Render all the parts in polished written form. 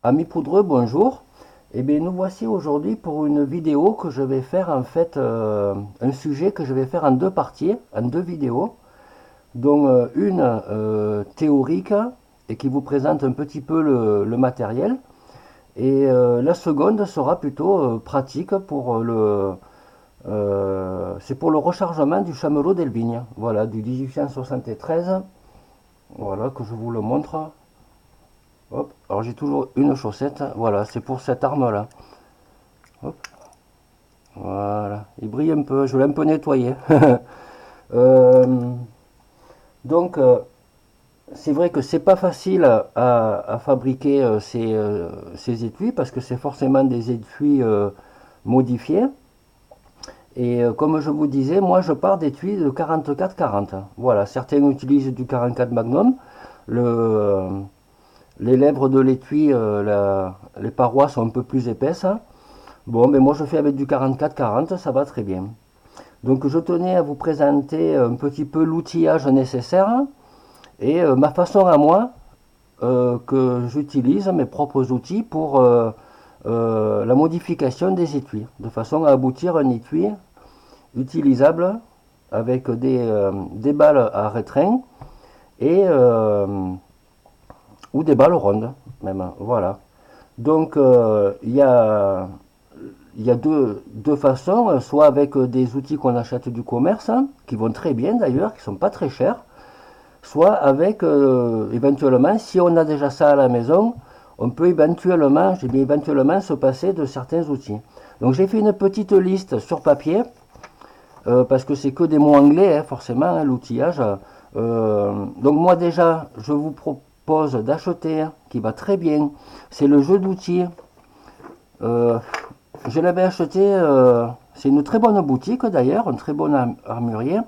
Amis poudreux, bonjour. Eh bien, nous voici aujourd'hui pour une vidéo que je vais faire en fait, un sujet que je vais faire en deux parties, en deux vidéos, dont une théorique et qui vous présente un petit peu le matériel, et la seconde sera plutôt pratique pour c'est pour le rechargement du chamelot d'Elvigne, voilà, du 1873, voilà, que je vous le montre. Hop, alors j'ai toujours une chaussette, voilà, c'est pour cette arme-là. Hop, voilà, il brille un peu, je l'ai un peu nettoyé. Euh, donc, c'est vrai que c'est pas facile à fabriquer ces étuis parce que c'est forcément des étuis modifiés. Et comme je vous disais, moi je pars d'étuis de 44-40. Voilà, certains utilisent du 44 Magnum. Le, les lèvres de l'étui, les parois sont un peu plus épaisses. Bon, mais moi je fais avec du 44-40, ça va très bien. Donc je tenais à vous présenter un petit peu l'outillage nécessaire et ma façon à moi que j'utilise, mes propres outils pour la modification des étuis, de façon à aboutir à un étui utilisable avec des balles à rétrin et ou des balles rondes même. Voilà. Donc il y a deux façons, soit avec des outils qu'on achète du commerce, hein, qui vont très bien d'ailleurs, qui sont pas très chers, soit avec éventuellement, si on a déjà ça à la maison, on peut éventuellement, j'ai bien éventuellement, se passer de certains outils. Donc j'ai fait une petite liste sur papier, parce que c'est que des mots anglais, hein, forcément, hein, l'outillage. Donc moi déjà, je vous propose d'acheter, qui va très bien, c'est le jeu d'outils. Euh, je l'avais acheté, c'est une très bonne boutique d'ailleurs, un très bon armurier.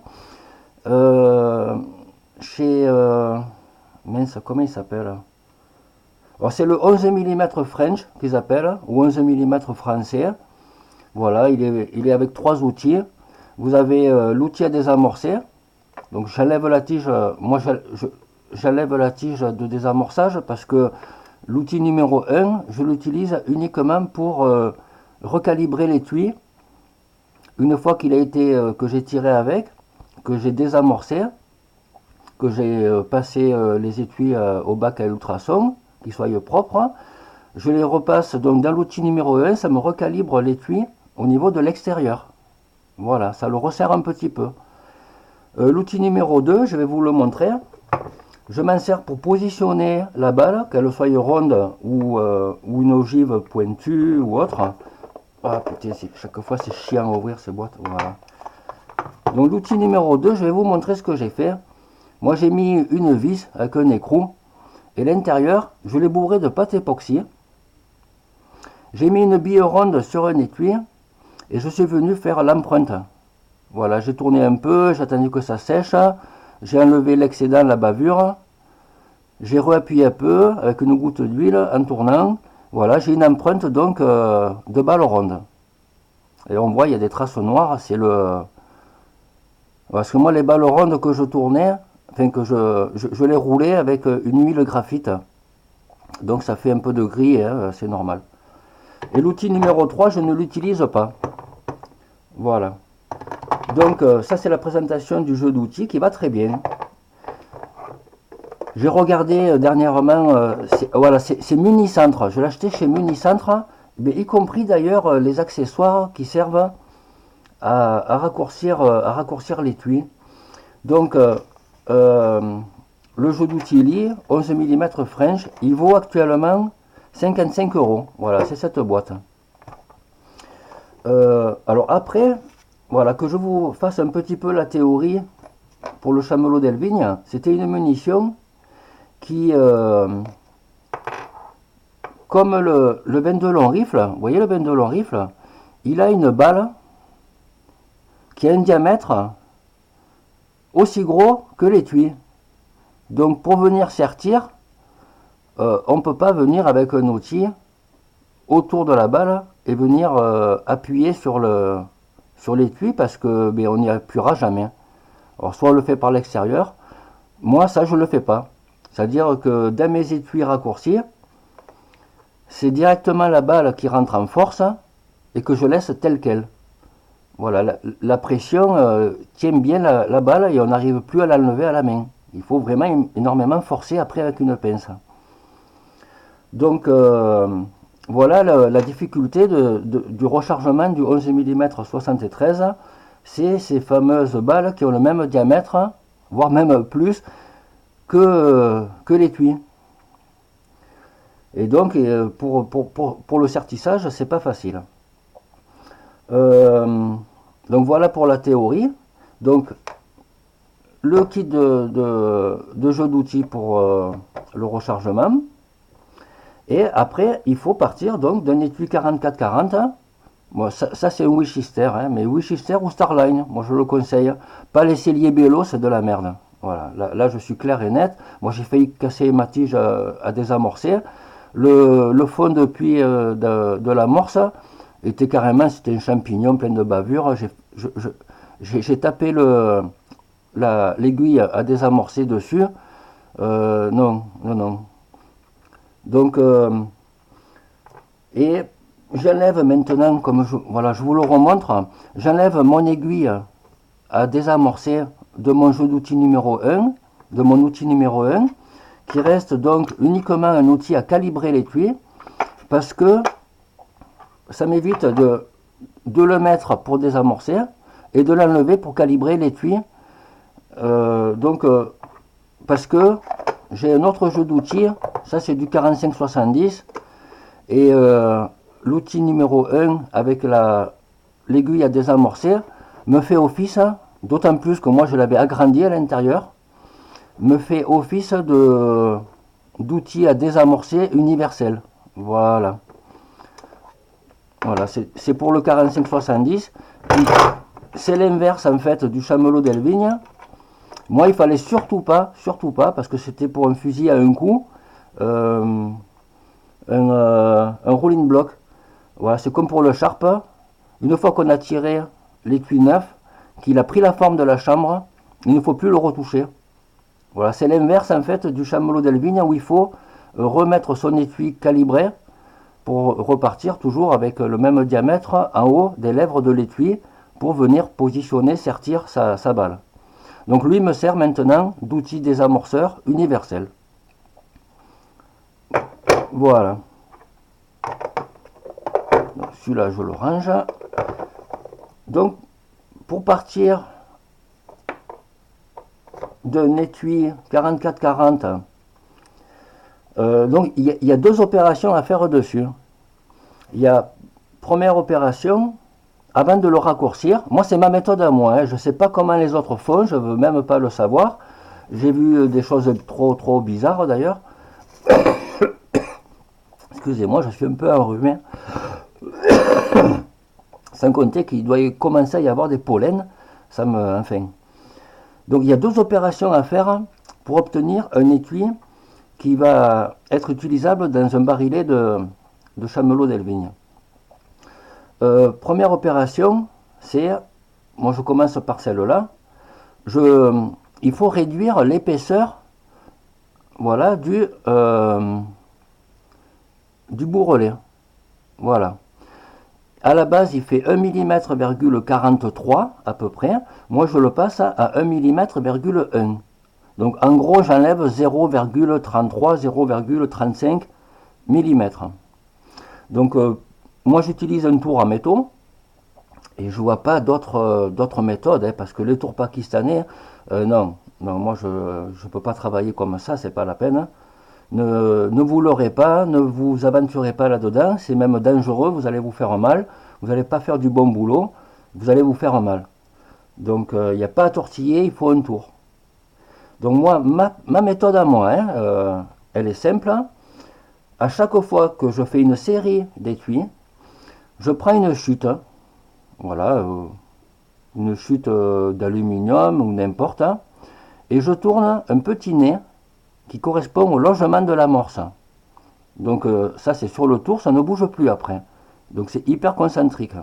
Euh, chez. Mince, comment il s'appelle? Alors, c'est le 11 mm French qu'ils appellent, ou 11 mm français. Voilà, il est avec trois outils. Vous avez l'outil à désamorcer. Donc, j'enlève la tige. J'enlève la tige de désamorçage parce que l'outil numéro un, je l'utilise uniquement pour recalibrer l'étui. Une fois qu'il a été, que j'ai tiré avec, que j'ai désamorcé, que j'ai passé les étuis au bac à ultrasons, qu'ils soient propres. Je les repasse donc dans l'outil numéro un, ça me recalibre l'étui au niveau de l'extérieur. Voilà, ça le resserre un petit peu. L'outil numéro 2, je vais vous le montrer. Je m'en sers pour positionner la balle, qu'elle soit ronde ou une ogive pointue ou autre. Ah putain, chaque fois c'est chiant à ouvrir ces boîtes. Voilà. Donc l'outil numéro 2, je vais vous montrer ce que j'ai fait. Moi j'ai mis une vis avec un écrou et l'intérieur je l'ai bourré de pâte époxy. J'ai mis une bille ronde sur un étui et je suis venu faire l'empreinte. Voilà, j'ai tourné un peu, j'ai attendu que ça sèche, j'ai enlevé l'excédent, la bavure, j'ai réappuyé un peu avec une goutte d'huile en tournant. Voilà, j'ai une empreinte donc de balle ronde. Et on voit il y a des traces noires, c'est le. Parce que moi les balles rondes que je tournais, enfin que je les roulais avec une huile graphite. Donc ça fait un peu de gris, hein, c'est normal. Et l'outil numéro 3, je ne l'utilise pas. Voilà. Donc ça c'est la présentation du jeu d'outils qui va très bien. J'ai regardé dernièrement, voilà, c'est Municentre. Je l'ai acheté chez Municentre, mais y compris d'ailleurs les accessoires qui servent à raccourcir l'étui. Donc le jeu d'outils Lee, 11 mm French, il vaut actuellement 55 euros. Voilà, c'est cette boîte. Alors après, voilà, que je vous fasse un petit peu la théorie pour le chamelot d'Elvigne. C'était une munition qui, comme le 22 long rifle, vous voyez le 22 long rifle, il a une balle qui a un diamètre aussi gros que l'étui. Donc pour venir sertir, on ne peut pas venir avec un outil autour de la balle et venir appuyer sur l'étui parce que on n'y appuiera jamais. Alors soit on le fait par l'extérieur, moi ça je ne le fais pas. C'est-à-dire que dans mes étuis raccourcis, c'est directement la balle qui rentre en force et que je laisse telle qu'elle. Voilà, la pression tient bien la balle et on n'arrive plus à l'enlever à la main. Il faut vraiment énormément forcer après avec une pince. Donc voilà la difficulté du rechargement du 11 mm 73, c'est ces fameuses balles qui ont le même diamètre, voire même plus que l'étui. Et donc pour le sertissage, c'est pas facile. Donc voilà pour la théorie. Donc le kit de jeu d'outils pour le rechargement. Et après, il faut partir donc d'un étui 4440. Bon, ça c'est un Winchester, hein, mais Winchester ou Starline, moi je le conseille. Pas les celliers Bello, c'est de la merde. Voilà, là je suis clair et net. Moi j'ai failli casser ma tige à désamorcer. Le fond de puits de l'amorce était carrément, c'était un champignon plein de bavures. J'ai tapé l'aiguille à désamorcer dessus. Non, non, non. Donc, et j'enlève maintenant, comme voilà, je vous le remontre, j'enlève mon aiguille à désamorcer de mon jeu d'outil numéro 1, de mon outil numéro 1, qui reste donc uniquement un outil à calibrer l'étui, parce que ça m'évite de le mettre pour désamorcer et de l'enlever pour calibrer l'étui. Parce que j'ai un autre jeu d'outils, ça c'est du 45-70, et l'outil numéro 1 avec l'aiguille à désamorcer me fait office, d'autant plus que moi je l'avais agrandi à l'intérieur, me fait office d'outil à désamorcer universel. Voilà. Voilà, c'est pour le 45-70. C'est l'inverse en fait du chamelot d'Elvigne. Moi, il fallait surtout pas, parce que c'était pour un fusil à un coup, un rolling block. Voilà, c'est comme pour le Sharp. Une fois qu'on a tiré l'étui neuf, qu'il a pris la forme de la chambre, il ne faut plus le retoucher. Voilà, c'est l'inverse en fait du chamelot d'Elvigne où il faut remettre son étui calibré pour repartir toujours avec le même diamètre en haut des lèvres de l'étui pour venir positionner, sertir sa balle. Donc lui me sert maintenant d'outil désamorceur universel. Voilà. Celui-là je le range. Donc pour partir d'un étui 4440, donc il y a deux opérations à faire dessus. Il y a première opération, avant de le raccourcir, moi c'est ma méthode à moi, hein. Je ne sais pas comment les autres font, je ne veux même pas le savoir. J'ai vu des choses trop bizarres d'ailleurs. Excusez-moi, je suis un peu enrhumé. Sans compter qu'il doit commencer à y avoir des pollens. Enfin. Donc il y a deux opérations à faire pour obtenir un étui qui va être utilisable dans un barillet de chamelot d'Elvigne. Première opération, c'est, moi je commence par celle-là, il faut réduire l'épaisseur, voilà, du bourrelet. Voilà. À la base, il fait 1 mm,43 mm à peu près. Moi, je le passe à 1 mm,1 mm. Donc, en gros, j'enlève 0,33, 0,35 mm. Donc, moi, j'utilise un tour en métaux. Et je vois pas d'autres méthodes, hein, parce que les tours pakistanais, non, moi je ne peux pas travailler comme ça, c'est pas la peine. Ne vous leurrez pas, ne vous aventurez pas là-dedans, c'est même dangereux, vous allez vous faire mal, vous n'allez pas faire du bon boulot, vous allez vous faire mal. Donc il n'y a pas à tortiller, il faut un tour. Donc moi, ma méthode à moi, hein, elle est simple. À chaque fois que je fais une série d'étuis, je prends une chute, voilà, une chute d'aluminium ou n'importe, et je tourne un petit nez qui correspond au logement de l'amorce. Donc ça c'est sur le tour, ça ne bouge plus après. Donc c'est hyper concentrique.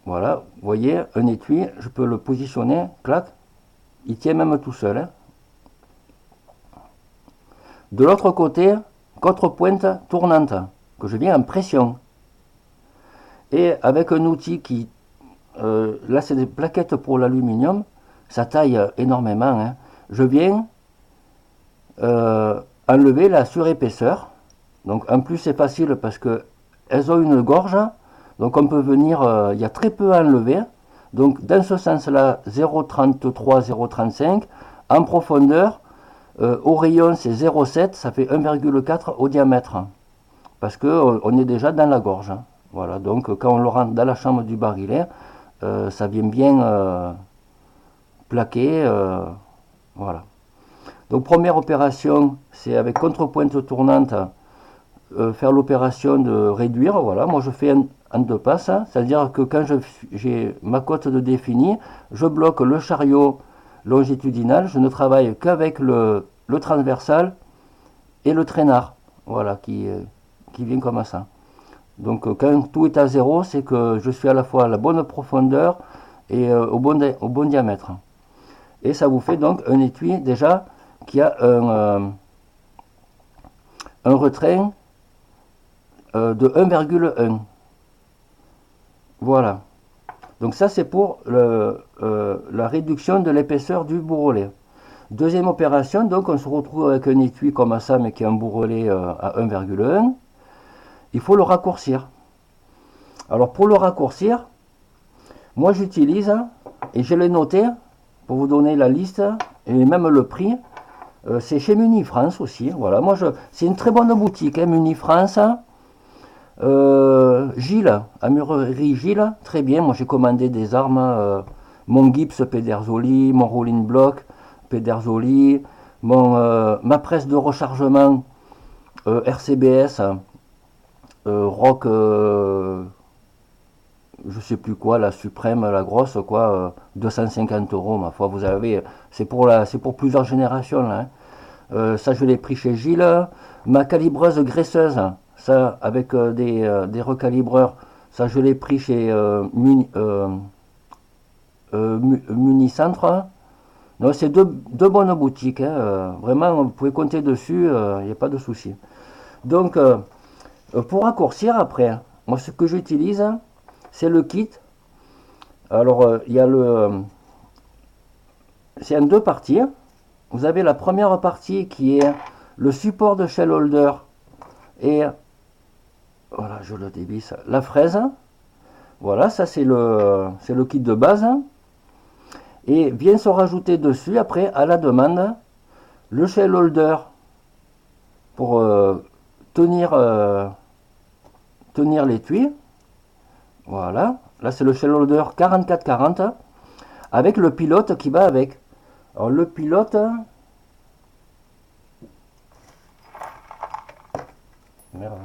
Voilà, vous voyez, un étui, je peux le positionner, clac, il tient même tout seul. Hein. De l'autre côté, contrepointe tournante, que je viens en pression. Et avec un outil qui, là c'est des plaquettes pour l'aluminium, ça taille énormément, hein. Je viens enlever la surépaisseur. Donc en plus c'est facile parce que elles ont une gorge, donc on peut venir, il y a très peu à enlever. Donc dans ce sens-là, 0,33, 0,35. En profondeur, au rayon c'est 0,7, ça fait 1,4 au diamètre. Parce qu'on est déjà dans la gorge. Voilà, donc quand on le rentre dans la chambre du barillet, ça vient bien plaquer. Voilà. Donc première opération, c'est avec contrepointe tournante, faire l'opération de réduire. Voilà, moi je fais en deux passes, hein. C'est-à-dire que quand j'ai ma cote de défini, je bloque le chariot longitudinal, je ne travaille qu'avec le transversal et le traînard, voilà, qui vient comme ça. Donc quand tout est à zéro, c'est que je suis à la fois à la bonne profondeur et au bon diamètre. Et ça vous fait donc un étui déjà qui a un retrait de 1,1. Voilà. Donc ça c'est pour la réduction de l'épaisseur du bourrelet. Deuxième opération, donc on se retrouve avec un étui comme ça, mais qui est un bourrelet à 1,1. Il faut le raccourcir. Alors pour le raccourcir, moi j'utilise, et je l'ai noté pour vous donner la liste et même le prix, c'est chez Munifrance aussi. Voilà, c'est une très bonne boutique, hein, Munifrance. Gilles, Amurerie Gilles, très bien. Moi j'ai commandé des armes, mon Gibbs Pedersoli, mon Rolling Block Pedersoli, ma presse de rechargement RCBS, Rock, je sais plus quoi, la suprême, la grosse, quoi, 250 euros, ma foi. Vous avez, c'est pour plusieurs générations là, hein. Ça je l'ai pris chez Gilles. Ma calibreuse graisseuse, ça avec des recalibreurs, ça je l'ai pris chez Municentre. Non, c'est deux bonnes boutiques, hein. Vraiment, vous pouvez compter dessus, il n'y a pas de souci. Donc, pour raccourcir après, moi ce que j'utilise, c'est le kit. Alors, il y a c'est en deux parties. Vous avez la première partie qui est le support de shell holder et, voilà, je le dévisse, la fraise. Voilà, ça c'est le kit de base. Et vient se rajouter dessus, après, à la demande, le shell holder pour tenir l'étui. Voilà, là c'est le shell holder 4440 avec le pilote qui va avec. Alors le pilote, merde,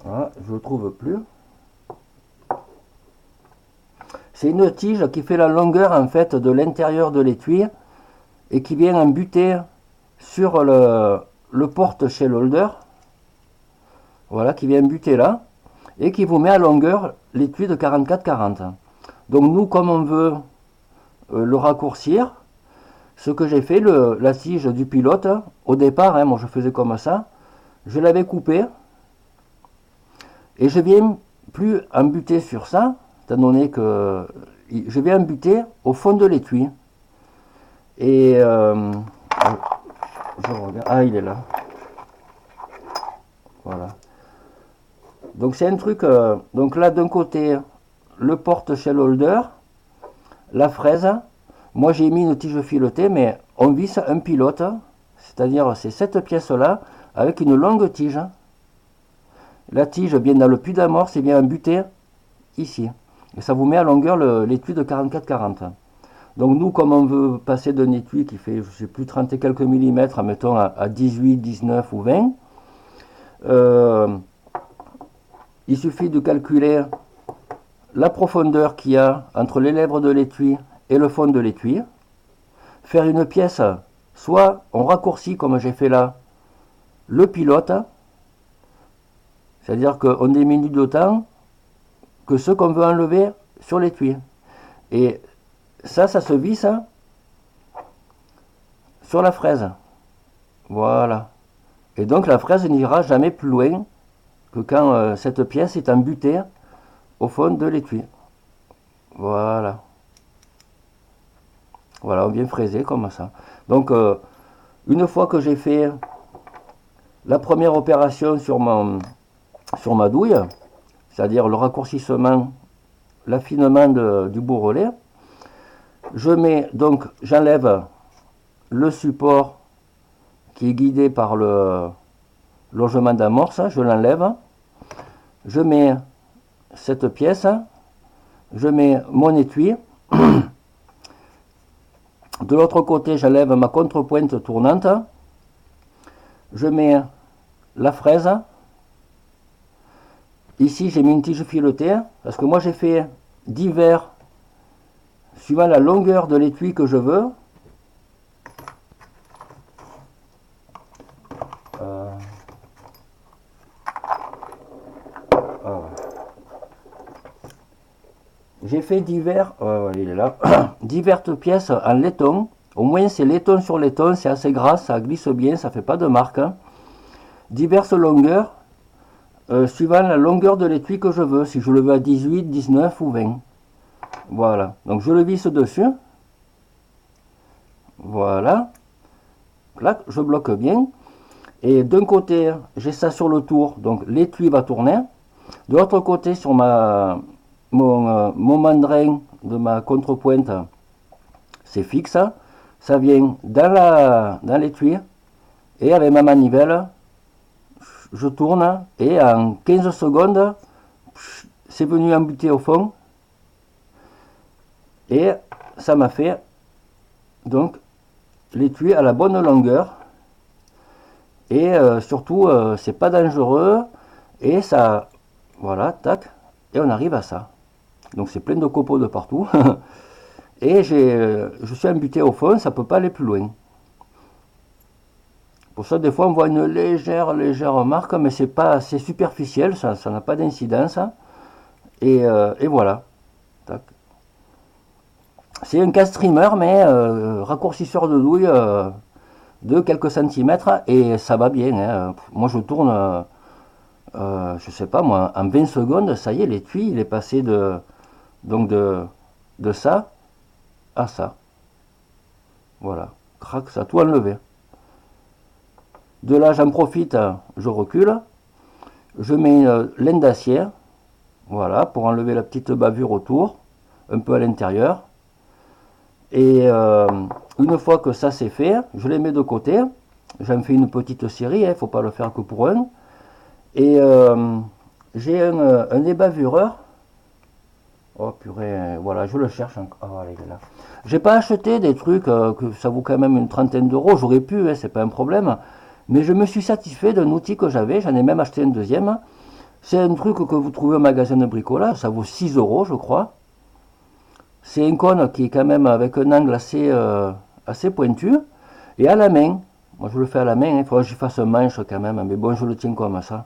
voilà, je le trouve plus. C'est une tige qui fait la longueur en fait de l'intérieur de l'étui et qui vient embuter sur le porte shell holder. Voilà, qui vient buter là et qui vous met à longueur l'étui de 44-40. Donc nous, comme on veut le raccourcir, ce que j'ai fait, la tige du pilote, au départ, hein, moi je faisais comme ça, je l'avais coupé et je viens plus embuter sur ça, étant donné que je vais embuter au fond de l'étui. Et je regarde, ah il est là. Voilà. Donc c'est un truc, donc là d'un côté le porte shell holder, la fraise, moi j'ai mis une tige filetée mais on visse un pilote, c'est-à-dire c'est cette pièce là avec une longue tige. La tige vient dans le puits d'amorce et vient buter ici. Et ça vous met à longueur l'étui de 44-40. Donc nous, comme on veut passer d'un étui qui fait, je sais plus, 30 et quelques millimètres, mettons à 18, 19 ou 20, il suffit de calculer la profondeur qu'il y a entre les lèvres de l'étui et le fond de l'étui, faire une pièce, soit on raccourcit comme j'ai fait là, le pilote, c'est-à-dire qu'on diminue d'autant que ce qu'on veut enlever sur l'étui. Et ça se visse sur la fraise. Voilà. Et donc la fraise n'ira jamais plus loin que quand cette pièce est embutée au fond de l'étui. Voilà. Voilà, on vient fraiser comme ça. Donc une fois que j'ai fait la première opération sur ma douille, c'est-à-dire le raccourcissement, l'affinement du bourrelet, j'enlève le support qui est guidé par le logement d'amorce, je l'enlève, je mets cette pièce, je mets mon étui, de l'autre côté j'enlève ma contrepointe tournante, je mets la fraise, ici j'ai mis une tige filetée, parce que moi j'ai fait divers, suivant la longueur de l'étui que je veux. J'ai fait divers, il est là, diverses pièces en laiton. Au moins c'est laiton sur laiton, c'est assez gras, ça glisse bien, ça fait pas de marque. Hein. Diverses longueurs, suivant la longueur de l'étui que je veux, si je le veux à 18, 19 ou 20. Voilà, donc je le visse dessus. Voilà. Là, je bloque bien. Et d'un côté, j'ai ça sur le tour, donc l'étui va tourner. De l'autre côté, sur mon mandrin de ma contrepointe, c'est fixe. Ça vient dans l'étui. Et avec ma manivelle, je tourne. Et en 15 secondes, c'est venu embuter au fond. Et ça m'a fait donc l'étui à la bonne longueur. Et surtout, c'est pas dangereux. Et ça, voilà, tac. Et on arrive à ça. Donc c'est plein de copeaux de partout. Et je suis embuté au fond, ça peut pas aller plus loin. Pour ça, des fois, on voit une légère marque, mais c'est superficiel, ça n'a pas d'incidence. Et voilà. Tac. C'est un casse-trimmer, mais raccourcisseur de douille de quelques centimètres, et ça va bien. Hein. Moi, je tourne, je sais pas moi, en 20 secondes, ça y est, l'étui, il est passé de ça à ça. Voilà. Crac, ça a tout enlevé. De là, j'en profite, je recule. Je mets une laine d'acier, voilà, pour enlever la petite bavure autour, un peu à l'intérieur. Et une fois que ça c'est fait, je les mets de côté. J'en fais une petite série, il ne faut pas le faire que pour un. Et j'ai un débavureur. Oh purée, voilà, je le cherche encore. Oh, il est là. J'ai pas acheté des trucs que ça vaut quand même une trentaine d'euros. J'aurais pu, hein, c'est pas un problème. Mais je me suis satisfait d'un outil que j'avais. J'en ai même acheté un deuxième. C'est un truc que vous trouvez au magasin de bricolage. Ça vaut 6 euros, je crois. C'est un cône qui est quand même avec un angle assez pointu. Et à la main, moi je le fais à la main, il faudrait que j'y fasse un manche quand même, mais bon, je le tiens comme ça.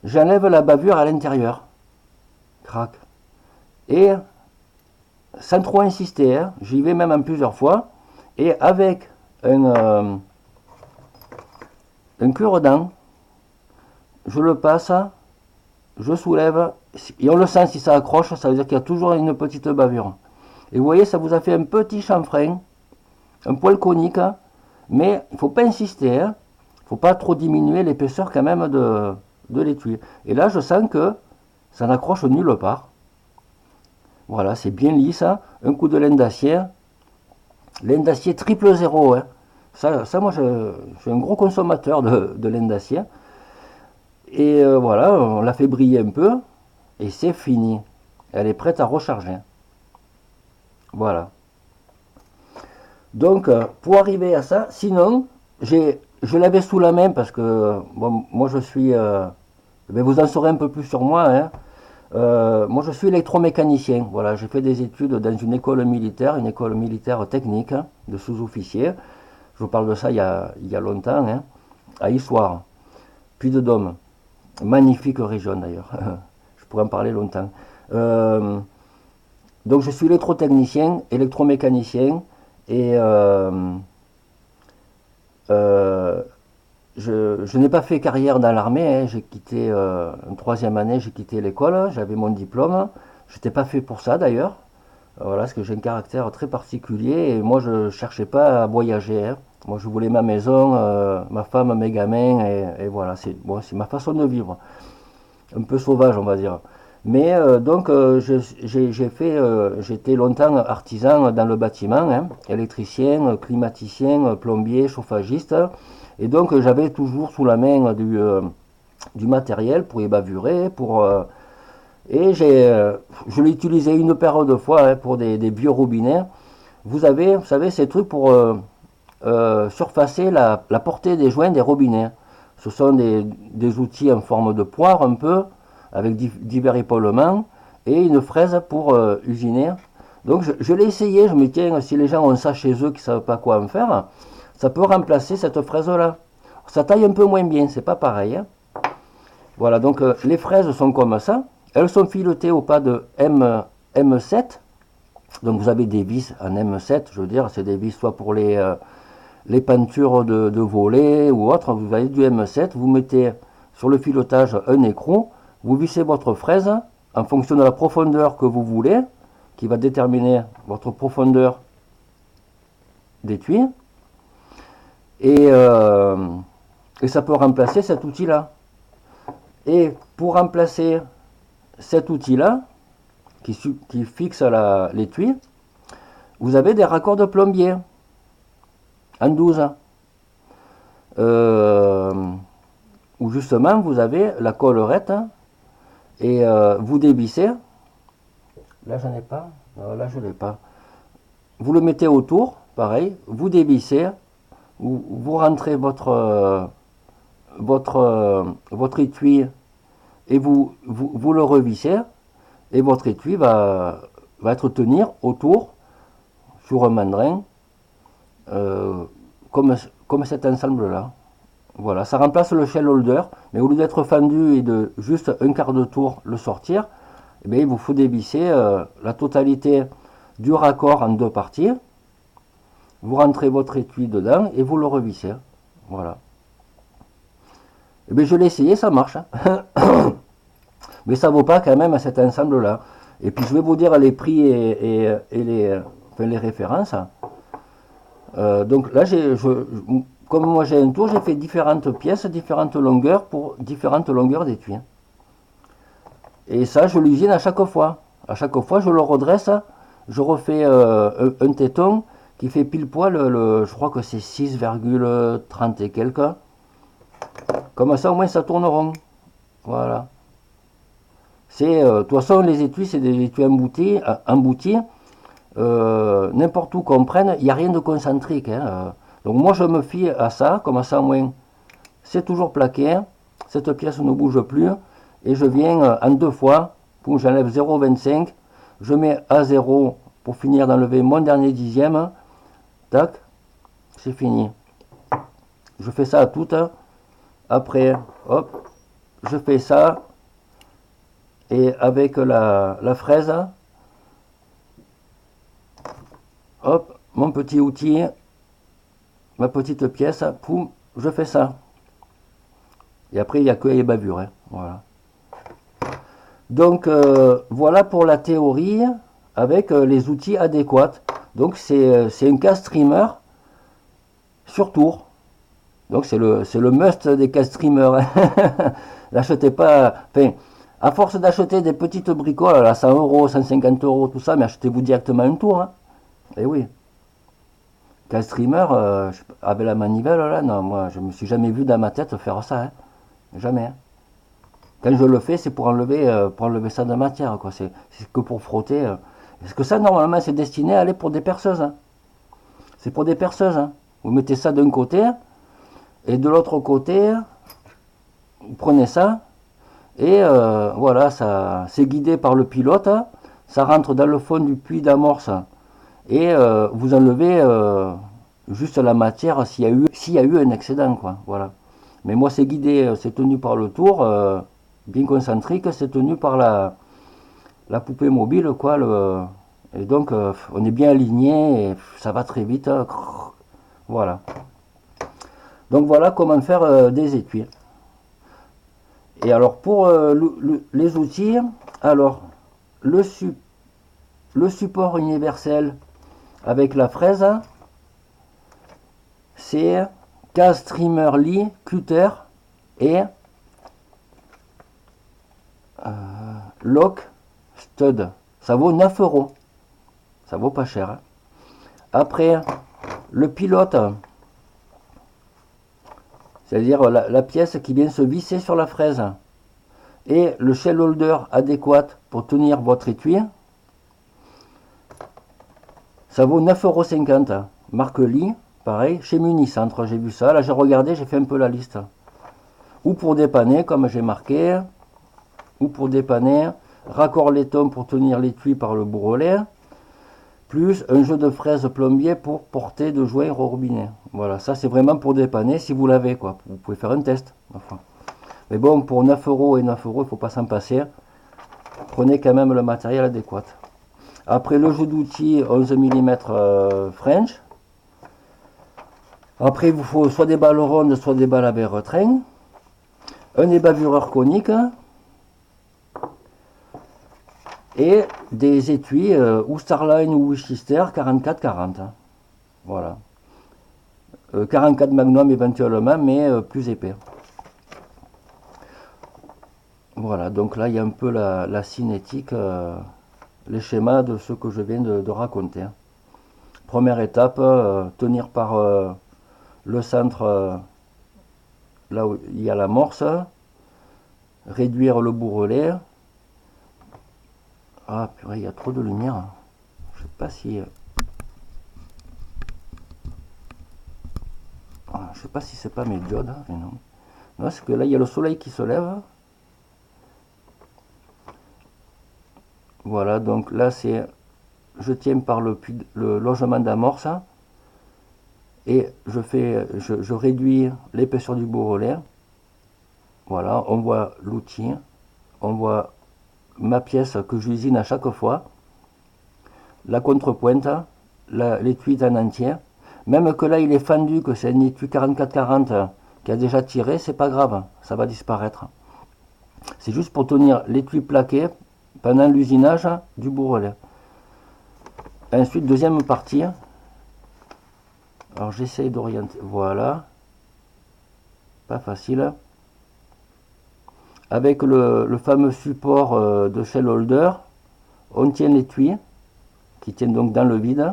J'enlève la bavure à l'intérieur. Crac. Et sans trop insister, hein, j'y vais même en plusieurs fois. Et avec un cure-dent, je le passe, je soulève, et on le sent si ça accroche, ça veut dire qu'il y a toujours une petite bavure. Et vous voyez, ça vous a fait un petit chanfrein, un poil conique, mais il ne faut pas insister, il ne faut pas trop diminuer l'épaisseur quand même de l'étui. Et là, je sens que ça n'accroche nulle part. Voilà, c'est bien lisse, un coup de laine d'acier triple zéro. Hein. Ça moi, je suis un gros consommateur de laine d'acier. Et voilà, on l'a fait briller un peu, et c'est fini. Elle est prête à recharger. Voilà. Donc, pour arriver à ça, sinon, je l'avais sous la main parce que bon, moi je suis. Vous en saurez un peu plus sur moi. Hein. Moi je suis électromécanicien. Voilà, j'ai fait des études dans une école militaire technique hein, de sous-officier. Je vous parle de ça il y a longtemps, hein, à Issoire, Puy-de-Dôme. Magnifique région d'ailleurs. Je pourrais en parler longtemps. Donc je suis électrotechnicien, électromécanicien. Et je n'ai pas fait carrière dans l'armée, hein. J'ai quitté, en troisième année, j'ai quitté l'école, j'avais mon diplôme. Je n'étais pas fait pour ça d'ailleurs. Voilà, parce que j'ai un caractère très particulier et moi je cherchais pas à voyager, hein. Moi je voulais ma maison, ma femme, mes gamins et voilà, c'est bon, c'est ma façon de vivre. Un peu sauvage on va dire. Mais donc j'étais longtemps artisan dans le bâtiment, hein, électricien, climaticien, plombier, chauffagiste. Et donc j'avais toujours sous la main du matériel pour ébavurer, et je l'ai utilisé une paire de fois, hein, pour des vieux robinets. Vous savez, ces trucs pour surfacer la portée des joints des robinets. Ce sont des outils en forme de poire un peu, avec divers épaulements, et une fraise pour usiner. Donc je l'ai essayé, je me dis, tiens, si les gens ont ça chez eux qui ne savent pas quoi en faire, ça peut remplacer cette fraise-là. Ça taille un peu moins bien, c'est pas pareil, hein. Voilà, donc les fraises sont comme ça. Elles sont filetées au pas de M7. Donc vous avez des vis en M7, je veux dire, c'est des vis soit pour les peintures de volets ou autre. Vous avez du M7, vous mettez sur le filetage un écrou, vous vissez votre fraise en fonction de la profondeur que vous voulez, qui va déterminer votre profondeur d'étui. Et ça peut remplacer cet outil-là. Et pour remplacer cet outil-là, qui fixe l'étui, vous avez des raccords de plombier en 12, où justement vous avez la collerette et vous dévissez. Là j'en ai pas, non, là je l'ai pas. Vous le mettez autour, pareil, vous dévissez, vous rentrez votre étui et vous le revissez et votre étui va être tenir autour sur un mandrin, comme cet ensemble là. Voilà, ça remplace le shell holder, mais au lieu d'être fendu et de juste un quart de tour le sortir, eh bien, il vous faut dévisser la totalité du raccord en deux parties. Vous rentrez votre étui dedans et vous le revissez. Voilà. Eh bien, je l'ai essayé, ça marche, hein. Mais ça vaut pas quand même cet ensemble-là. Et puis je vais vous dire les prix et les références. Donc là, comme moi j'ai un tour, j'ai fait différentes pièces, différentes longueurs pour différentes longueurs d'étui. Et ça, je l'usine à chaque fois. À chaque fois, je le redresse, je refais un téton qui fait pile poil, je crois que c'est 6,30 et quelques. Comme ça, au moins, ça tourne rond. Voilà. De toute façon, les étuis, c'est des étuis emboutis. N'importe où qu'on prenne, il n'y a rien de concentrique, hein. Donc moi, je me fie à ça, comme ça, au moins, c'est toujours plaqué. Cette pièce ne bouge plus. Et je viens en deux fois, j'enlève 0,25. Je mets à 0 pour finir d'enlever mon dernier dixième. Tac, c'est fini. Je fais ça à toutes. Après, hop, je fais ça. Et avec la fraise, hop, mon petit outil, ma petite pièce, poum, je fais ça. Et après, il n'y a que les bavures, hein, voilà. Donc, voilà pour la théorie avec les outils adéquats. Donc, c'est un cast streamer sur tour. Donc, c'est le must des cast streamers, hein. N'achetez pas... Enfin, à force d'acheter des petites bricoles à 100 euros, 150 euros, tout ça, mais achetez-vous directement un tour, hein. Et oui. Qu'un streamer, avec la manivelle, là, non, moi, je me suis jamais vu dans ma tête faire ça, hein. Jamais, hein. Quand je le fais, c'est pour enlever ça de matière, quoi. C'est que pour frotter. Parce que ça, normalement, c'est destiné à aller pour des perceuses, hein. C'est pour des perceuses, hein. Vous mettez ça d'un côté, et de l'autre côté, vous prenez ça, et voilà, ça, c'est guidé par le pilote, hein. Ça rentre dans le fond du puits d'amorce, et vous enlevez juste la matière s'il y a eu un excédent, quoi. Voilà. Mais moi, c'est guidé, c'est tenu par le tour, bien concentrique, c'est tenu par la poupée mobile, quoi. Et donc, on est bien aligné, et ça va très vite. Voilà. Donc voilà comment faire des étuis. Et alors pour les outils, alors le, le support universel avec la fraise, c'est case, trimmer, lit, cutter et lock, stud. Ça vaut 9 euros. Ça vaut pas cher. Hein. Après, le pilote, c'est-à-dire la pièce qui vient se visser sur la fraise, et le shell holder adéquat pour tenir votre étui, ça vaut 9,50 €. Marque Lee, pareil, chez Municentre, j'ai vu ça. Là, j'ai regardé, j'ai fait un peu la liste. Ou pour dépanner, comme j'ai marqué, ou pour dépanner, raccord laiton pour tenir l'étui par le bourrelet, plus un jeu de fraises plombier pour porter de joints au robinet. Voilà, ça c'est vraiment pour dépanner si vous l'avez, quoi. Vous pouvez faire un test. Enfin. Mais bon, pour 9 € et 9 €, il ne faut pas s'en passer. Prenez quand même le matériel adéquat. Après le jeu d'outils 11 mm French. Après, il vous faut soit des balles rondes, soit des balles à berre-train. Un ébavureur conique. Et des étuis ou Starline ou Winchester 44-40. Voilà. 44 Magnum éventuellement, mais plus épais. Voilà, donc là il y a un peu la cinétique, les schémas de ce que je viens de raconter. Première étape, tenir par le centre, là où il y a l'amorce, réduire le bourrelet. Ah purée, il y a trop de lumière. Je sais pas si... je sais pas si c'est pas mes diodes. Hein, mais non. Non, parce que là il y a le soleil qui se lève. Voilà, donc là c'est... Je tiens par le logement d'amorce. Et je réduis l'épaisseur du bourrelet. Voilà, on voit l'outil. On voit ma pièce que j'usine à chaque fois. La contrepointe, l'étui en entier. Même que là il est fendu, que c'est un étui 44-40 qui a déjà tiré, c'est pas grave, ça va disparaître. C'est juste pour tenir l'étui plaqué pendant l'usinage du bourrelet. Ensuite, deuxième partie. Alors j'essaye d'orienter, voilà. Pas facile. Avec le fameux support de shell holder, on tient l'étui, qui tient donc dans le vide.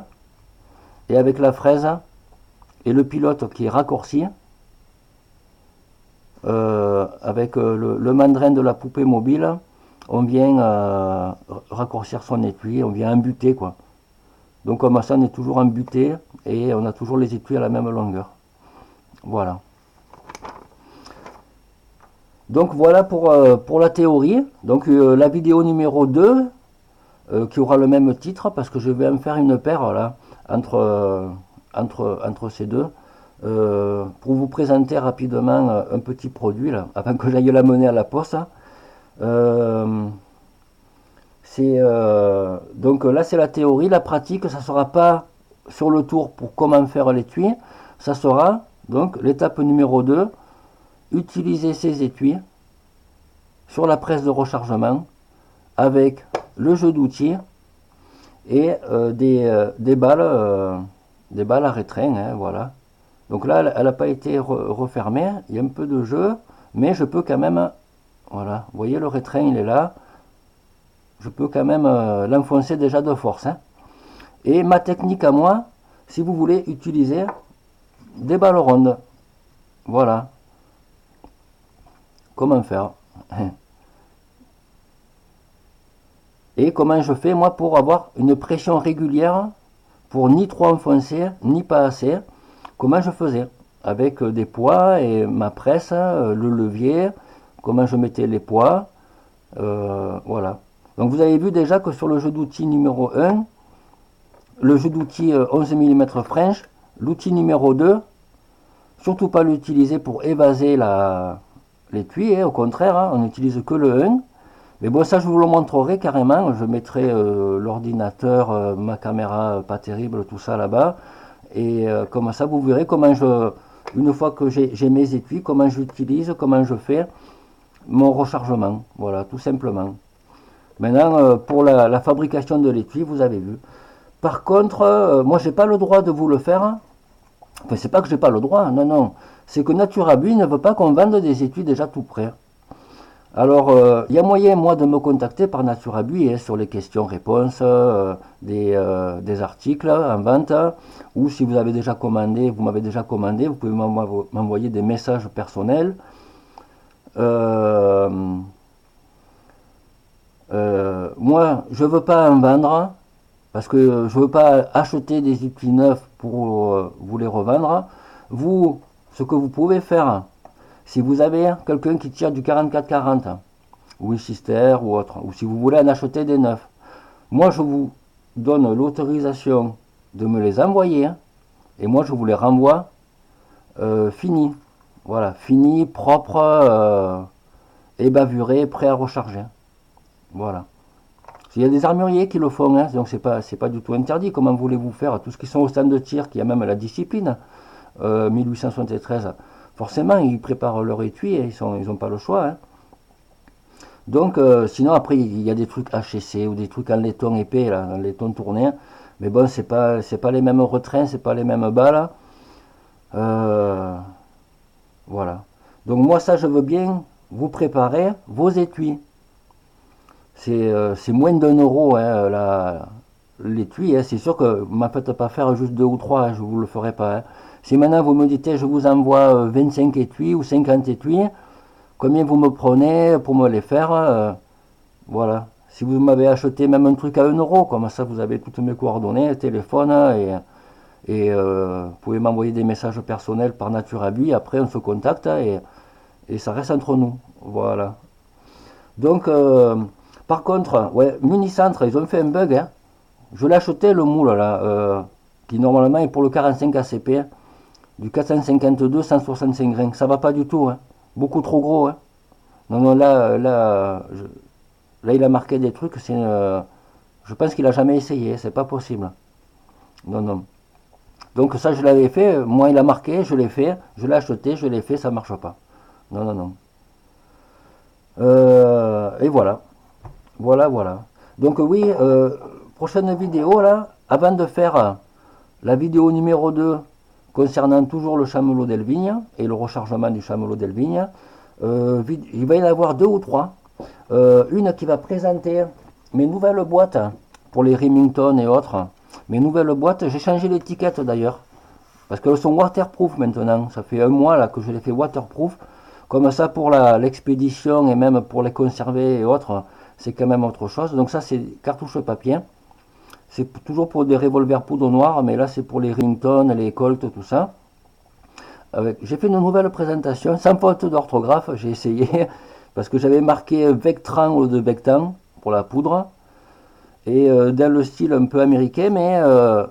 Et avec la fraise et le pilote qui est raccourci, avec le mandrin de la poupée mobile, on vient raccourcir son étui, on vient embuter quoi. Donc comme ça on est toujours embuté et on a toujours les étuis à la même longueur. Voilà. Donc voilà pour la théorie. Donc la vidéo numéro 2 qui aura le même titre parce que je vais en faire une paire là, entre ces deux. Pour vous présenter rapidement un petit produit là, avant que j'aille l'amener à la poste. Donc là c'est la théorie, la pratique, ça sera pas sur le tour pour comment faire l'étui, ça sera donc l'étape numéro 2, utiliser ces étuis sur la presse de rechargement avec le jeu d'outils et des balles à rétrain, hein, voilà. Donc là, elle n'a pas été refermée, il y a un peu de jeu, mais je peux quand même, voilà, vous voyez le rétrain, il est là, je peux quand même l'enfoncer déjà de force. Hein. Et ma technique à moi, si vous voulez utiliser des balles rondes, voilà, comment faire. Et comment je fais moi pour avoir une pression régulière, pour ni trop enfoncer, ni pas assez. Comment je faisais avec des poids et ma presse, le levier, comment je mettais les poids, voilà. Donc vous avez vu déjà que sur le jeu d'outils numéro 1, le jeu d'outils 11 mm French, l'outil numéro 2, surtout pas l'utiliser pour évaser l'étui, hein, au contraire, hein, on n'utilise que le 1. Mais bon, ça je vous le montrerai carrément, je mettrai l'ordinateur, ma caméra pas terrible, tout ça là-bas. Et comme ça, vous verrez comment une fois que j'ai mes étuis, comment j'utilise, comment je fais mon rechargement. Voilà, tout simplement. Maintenant, pour la fabrication de l'étui, vous avez vu. Par contre, moi, j'ai pas le droit de vous le faire. Enfin, c'est pas que j'ai pas le droit, non, non. C'est que Naturabus ne veut pas qu'on vende des étuis déjà tout prêts. Alors, il y a moyen, moi, de me contacter par Naturabus hein, sur les questions-réponses des articles en vente, ou si vous avez déjà commandé, vous m'avez déjà commandé, vous pouvez m'envoyer des messages personnels. Euh, Moi, je ne veux pas en vendre, parce que je ne veux pas acheter des outils neufs pour vous les revendre. Vous, ce que vous pouvez faire, si vous avez quelqu'un qui tire du 44-40, ou un Sister ou autre, ou si vous voulez en acheter des neufs, moi je vous donne l'autorisation de me les envoyer, et moi je vous les renvoie finis. Voilà, finis, propre, ébavuré, prêt à recharger. Voilà. Il y a des armuriers qui le font, hein, donc c'est pas du tout interdit. Comment voulez-vous faire? Tout ce qui sont au stand de tir, qui a même la discipline, 1873, forcément, ils préparent leur étui et ils ont pas le choix. Hein. Donc, sinon, après, il y a des trucs HC ou des trucs en laiton épais, là, en laiton tourné. Mais bon, c'est pas les mêmes retrains, c'est pas les mêmes balles. Euh, voilà. Donc, moi, ça, je veux bien vous préparer vos étuis. C'est moins d'1 euro hein, l'étui. Hein. C'est sûr que ne m'en faites pas faire juste 2 ou 3, hein, je ne vous le ferai pas. Hein. Si maintenant vous me dites je vous envoie 25 étuis ou 50 étuis, combien vous me prenez pour me les faire voilà. Si vous m'avez acheté même un truc à 1 euro, comme ça vous avez toutes mes coordonnées, téléphone, vous pouvez m'envoyer des messages personnels par Naturabus, après on se contacte et ça reste entre nous. Voilà. Donc, par contre, ouais, Municentre, ils ont fait un bug. Hein. Je l'ai acheté le moule là, qui normalement est pour le 45 ACP, du 452 165 grains. Ça va pas du tout. Hein. Beaucoup trop gros. Hein. Non, non, là, il a marqué des trucs. Je pense qu'il a jamais essayé. C'est pas possible. Non, non. Donc ça, je l'avais fait. Moi, il a marqué, je l'ai fait. Je l'ai acheté, je l'ai fait. Ça marche pas. Non, non, non. Et voilà. Voilà, voilà. Donc oui, prochaine vidéo là, avant de faire la vidéo numéro 2 concernant toujours le chamelot d'Elvigne et le rechargement du chamelot d'Elvigne, il va y en avoir 2 ou 3. Une qui va présenter mes nouvelles boîtes pour les Remington et autres. Mes nouvelles boîtes, j'ai changé l'étiquette d'ailleurs, parce qu'elles sont waterproof maintenant. Ça fait 1 mois là que je les fais waterproof. Comme ça pour l'expédition et même pour les conserver et autres, c'est quand même autre chose. Donc ça c'est cartouche papier. C'est toujours pour des revolvers poudre noire, mais là c'est pour les Remington, les Colt, tout ça. J'ai fait une nouvelle présentation, sans faute d'orthographe, j'ai essayé, parce que j'avais marqué Vectran au lieu de Vectan pour la poudre. Et dans le style un peu américain, mais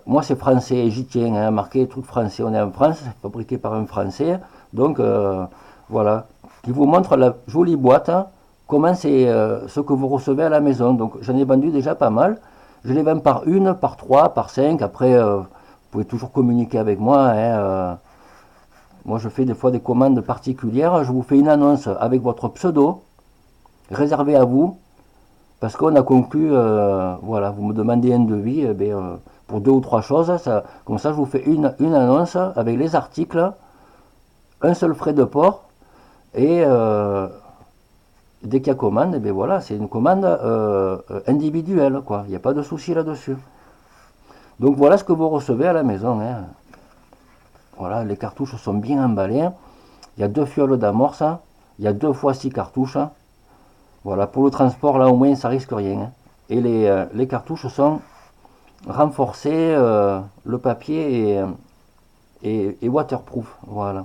moi c'est français, j'y tiens, hein, marqué des trucs français. On est en France, c'est fabriqué par un français. Donc voilà, qui vous montre la jolie boîte, hein, comment c'est ce que vous recevez à la maison. Donc j'en ai vendu déjà pas mal. Je les vends par 1, par 3, par 5. Après, vous pouvez toujours communiquer avec moi. Hein, moi je fais des fois des commandes particulières. Je vous fais une annonce avec votre pseudo, réservé à vous. Parce qu'on a conclu, voilà, vous me demandez un devis pour 2 ou 3 choses. Comme ça, je vous fais une annonce avec les articles, un seul frais de port. Et dès qu'il y a commande, voilà, c'est une commande individuelle, quoi. Il n'y a pas de souci là-dessus. Donc voilà ce que vous recevez à la maison. Hein. Voilà, les cartouches sont bien emballées. Il y a 2 fioles d'amorce. Il y a 2 fois 6 cartouches. Voilà, pour le transport, là au moins, ça risque rien. Hein. Et les cartouches sont renforcées, le papier est waterproof. Voilà.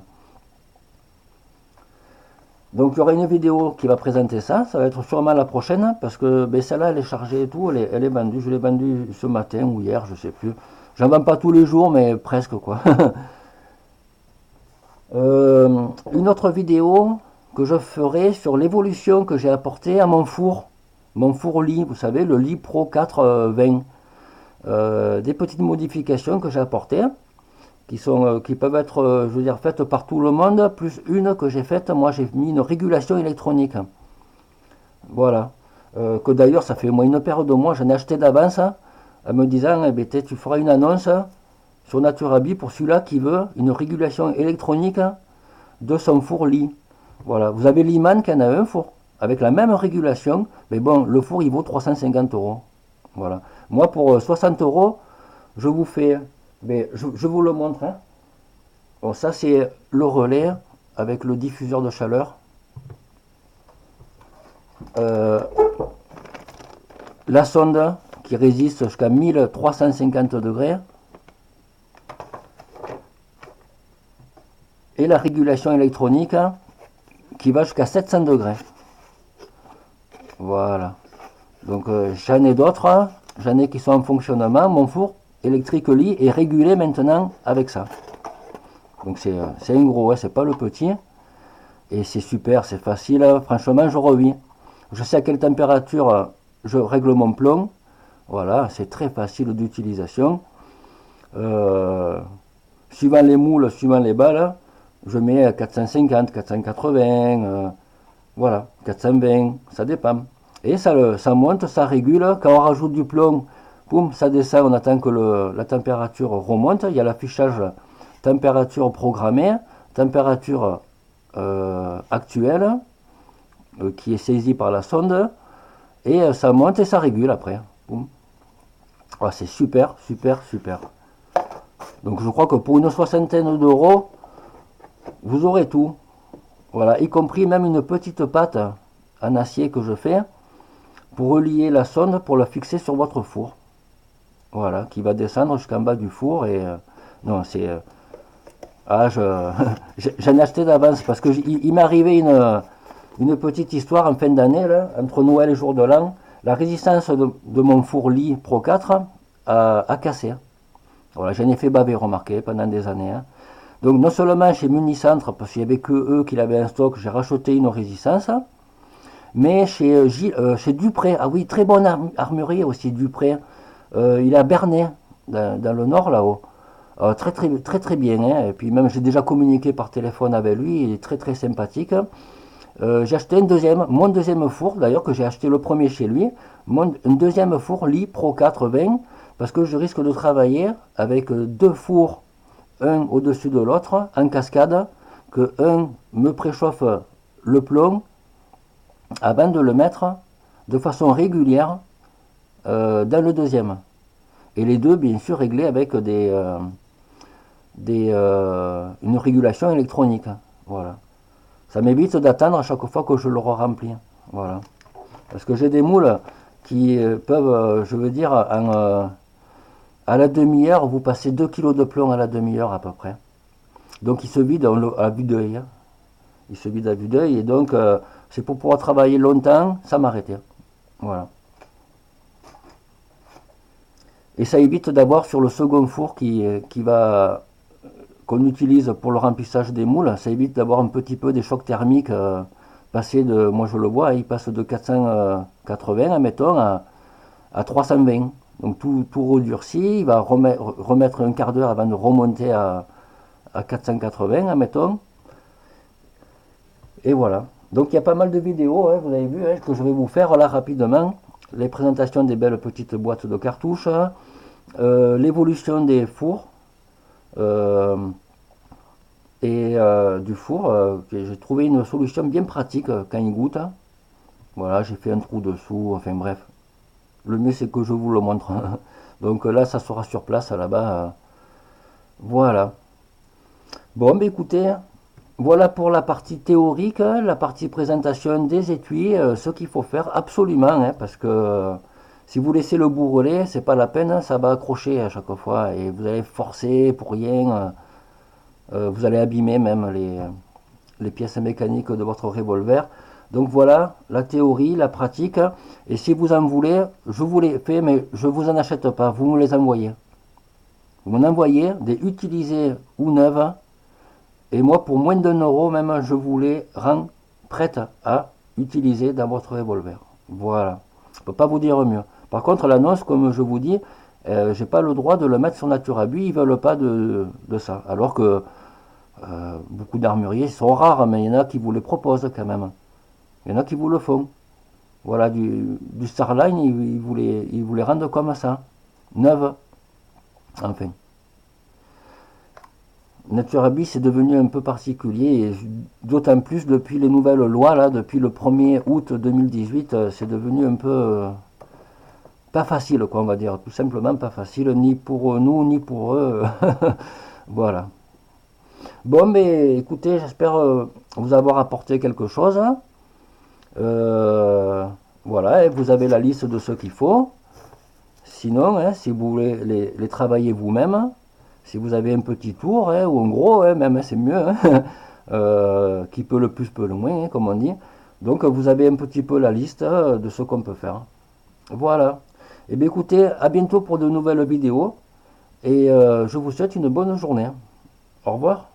Donc il y aura une vidéo qui va présenter ça, ça va être sûrement la prochaine, parce que celle-là, elle est chargée et tout, elle est vendue. Je l'ai vendue ce matin ou hier, je sais plus. J'en vends pas tous les jours, mais presque quoi. Une autre vidéo que je ferai sur l'évolution que j'ai apportée à mon four lit, vous savez, le lit Pro 420. Des petites modifications que j'ai apportées, qui peuvent être, je veux dire, faites par tout le monde, plus une que j'ai faite, moi j'ai mis une régulation électronique. Voilà. Que d'ailleurs, ça fait au moins une paire de mois, j'en ai acheté d'avance, en me disant, eh ben, tu feras une annonce sur Naturabi pour celui-là qui veut une régulation électronique de son four lit. Voilà. Vous avez Liman qui en a un four, avec la même régulation, mais bon, le four il vaut 350 euros. Voilà. Moi, pour 60 euros, je vous fais, mais je vous le montre, hein. Bon, ça c'est le relais avec le diffuseur de chaleur. Euh, la sonde qui résiste jusqu'à 1350 degrés. Et la régulation électronique qui va jusqu'à 700 degrés. Voilà. Donc j'en ai d'autres, j'en ai qui sont en fonctionnement. Mon four électrique lit est régulé maintenant avec ça. Donc c'est un gros, hein, c'est pas le petit. Et c'est super, c'est facile. Franchement, je revis. Je sais à quelle température je règle mon plomb. Voilà, c'est très facile d'utilisation. Suivant les moules, suivant les balles, je mets 450, 480, voilà, 420, ça dépend. Et ça monte, ça régule. Quand on rajoute du plomb, boum, ça descend, on attend que la température remonte. Il y a l'affichage température programmée, température actuelle, qui est saisie par la sonde. Et ça monte et ça régule après. Boum. Ah, c'est super, super, super. Donc je crois que pour une soixantaine d'euros, vous aurez tout. Voilà, y compris même une petite patte en acier que je fais pour relier la sonde pour la fixer sur votre four. Voilà, qui va descendre jusqu'en bas du four et non, c'est j'en ai acheté d'avance parce que il m'est arrivé une petite histoire en fin d'année là, entre Noël et jour de l'an. La résistance de mon four lit Pro 4 a cassé. Voilà, j'en ai fait baver, remarquez, pendant des années. Hein. Donc non seulement chez Municentre, parce qu'il n'y avait que eux qui l'avaient en stock, j'ai racheté une résistance, mais chez Dupré, ah oui, très bon armurier aussi, Dupré, il est à Bernay, dans le nord là-haut. Très, très, très, très bien, hein. Et puis même j'ai déjà communiqué par téléphone avec lui, il est très, très sympathique. J'ai acheté mon deuxième four, d'ailleurs que j'ai acheté le premier chez lui, un deuxième four lit Pro 80, parce que je risque de travailler avec deux fours, un au-dessus de l'autre, en cascade, que un me préchauffe le plomb avant de le mettre de façon régulière dans le deuxième. Et les deux, bien sûr, réglés avec une régulation électronique. Voilà. Ça m'évite d'attendre à chaque fois que je le remplis. Voilà. Parce que j'ai des moules qui peuvent, je veux dire, à la demi-heure, vous passez 2 kg de plomb à la demi-heure à peu près. Donc il se vide à vue d'œil. Hein. Il se vide à vue d'œil et donc c'est pour pouvoir travailler longtemps sans m'arrêter. Voilà. Et ça évite d'avoir sur le second four qu'on utilise pour le remplissage des moules, ça évite d'avoir un petit peu des chocs thermiques moi je le vois, il passe de 480, admettons, à 320. Donc tout redurci, il va remettre un quart d'heure avant de remonter à 480, admettons. Et voilà. Donc il y a pas mal de vidéos, hein, vous avez vu, hein, que je vais vous faire là rapidement. Les présentations des belles petites boîtes de cartouches, l'évolution des fours, du four, j'ai trouvé une solution bien pratique quand il goûte. Voilà, j'ai fait un trou dessous, enfin bref. Le mieux c'est que je vous le montre. Donc là, ça sera sur place là-bas. Voilà. Bon, ben écoutez, voilà pour la partie théorique, la partie présentation des étuis, ce qu'il faut faire absolument, hein, parce que si vous laissez le bourrelet, c'est pas la peine, ça va accrocher à chaque fois et vous allez forcer pour rien. Vous allez abîmer même les pièces mécaniques de votre revolver. Donc voilà la théorie, la pratique. Et si vous en voulez, je vous les fais, mais je ne vous en achète pas. Vous me les envoyez. Vous m'en envoyez des utilisés ou neuves. Et moi, pour moins d'1 euro, même, je vous les rends prêtes à utiliser dans votre revolver. Voilà. Je ne peux pas vous dire mieux. Par contre, l'annonce, comme je vous dis, j'ai pas le droit de le mettre sur Naturabi, ils veulent pas de ça. Alors que beaucoup d'armuriers sont rares, mais il y en a qui vous les proposent quand même. Il y en a qui vous le font. Voilà, du Starline, ils vous les rendent comme ça. Neuve. Enfin. Naturabi, c'est devenu un peu particulier, et d'autant plus depuis les nouvelles lois, là, depuis le 1er août 2018, c'est devenu un peu pas facile, quoi, on va dire. Tout simplement pas facile, ni pour nous, ni pour eux. Voilà. Bon, mais écoutez, j'espère vous avoir apporté quelque chose. Euh, voilà, et vous avez la liste de ce qu'il faut. Sinon, hein, si vous voulez les travailler vous-même, si vous avez un petit tour, hein, ou un gros, hein, même, hein, c'est mieux, hein, qui peut le plus, peut le moins, hein, comme on dit. Donc, vous avez un petit peu la liste de ce qu'on peut faire. Voilà. Et bien écoutez, à bientôt pour de nouvelles vidéos, et je vous souhaite une bonne journée. Au revoir.